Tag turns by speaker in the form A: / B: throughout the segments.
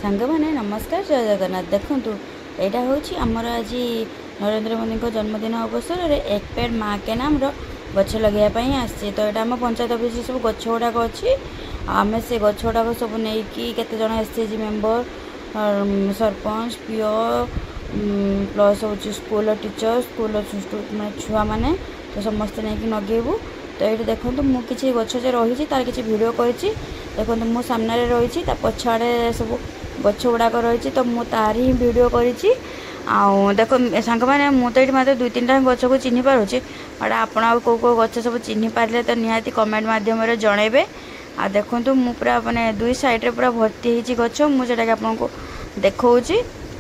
A: सांग मैंने नमस्कार जय जगन्नाथ देखूँ यहाँ हूँ आमर आज नरेंद्र मोदी जन्मदिन अवसर में एक पेड़ माँ के नाम गछ लगेवाई आसी तो यहाँ आम पंचायत ऑफिस सब गछ गुड़ाक अच्छी आम से गछ गुड़ाक सब नहीं केते जन SHG member sarpanch PO plus हूँ स्कूल टीचर स्कूल मैं छुआ मैंने तो समस्ते नहीं नगेबू तो ये देखो मुझे गछ रही तार किसी भिड कर देखो मो सामने रही पछाड़े सब गछ गुड़ाक रही तो मुझे तार ही भिड कर देखो सांग मैंने मुझे ये मतलब 2-3टा गछ को चिन्ह पार्चे बट आपड़ कौ कौ गछ सब चिन्ह पारे तो निहाती कमेंट मध्यम जनइबे आ देखो मु पूरा मैंने 2 साइड्रे पूरा भर्ती होती गछ मुझे आपको देखा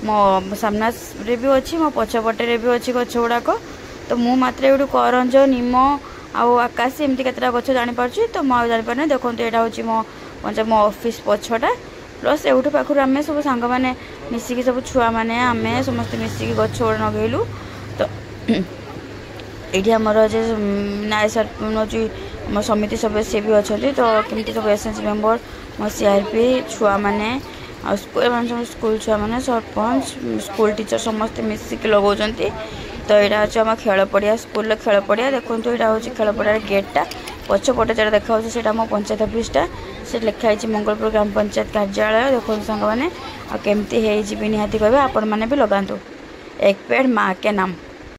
A: मो सामना भी अच्छी मो पछपटे भी अच्छी गछ गुड़ाक तो मु मात्र ये करंज निम आकाशी एमती केतटा गछ जापार तो मुझे जापारे देखो यहाँ हूँ मो ऑफिस पछटा प्लस एवठू पाखु आम सब सांग मैंने मिसिकी सब छुआ मैंने आम समस्त मिसिकी गछ लगेलु तो ये आमर नाय सरपंच मो समिति सदस्य भी अच्छा तो कमी सब एसएचजी मेंबर मो सीआरपी छुआ मैंने स्कूल छुआ मैंने सरपंच स्कूल टीचर समस्त मिसिकी लगाउछन्ती तो यहाँ हूँ आम खेल पड़िया स्कूल खेल पड़िया देखो यहाँ हूँ खेल पड़िया गेटा पछपटे जो देखा से मो पंचायत ऑफिसटा से लिखाई मंगलपुर ग्राम पंचायत कार्यालय देखो सांग मैंने केमती है निहाती कहे आपण मैंने भी लगातु एक पेड़ माँ के नाम।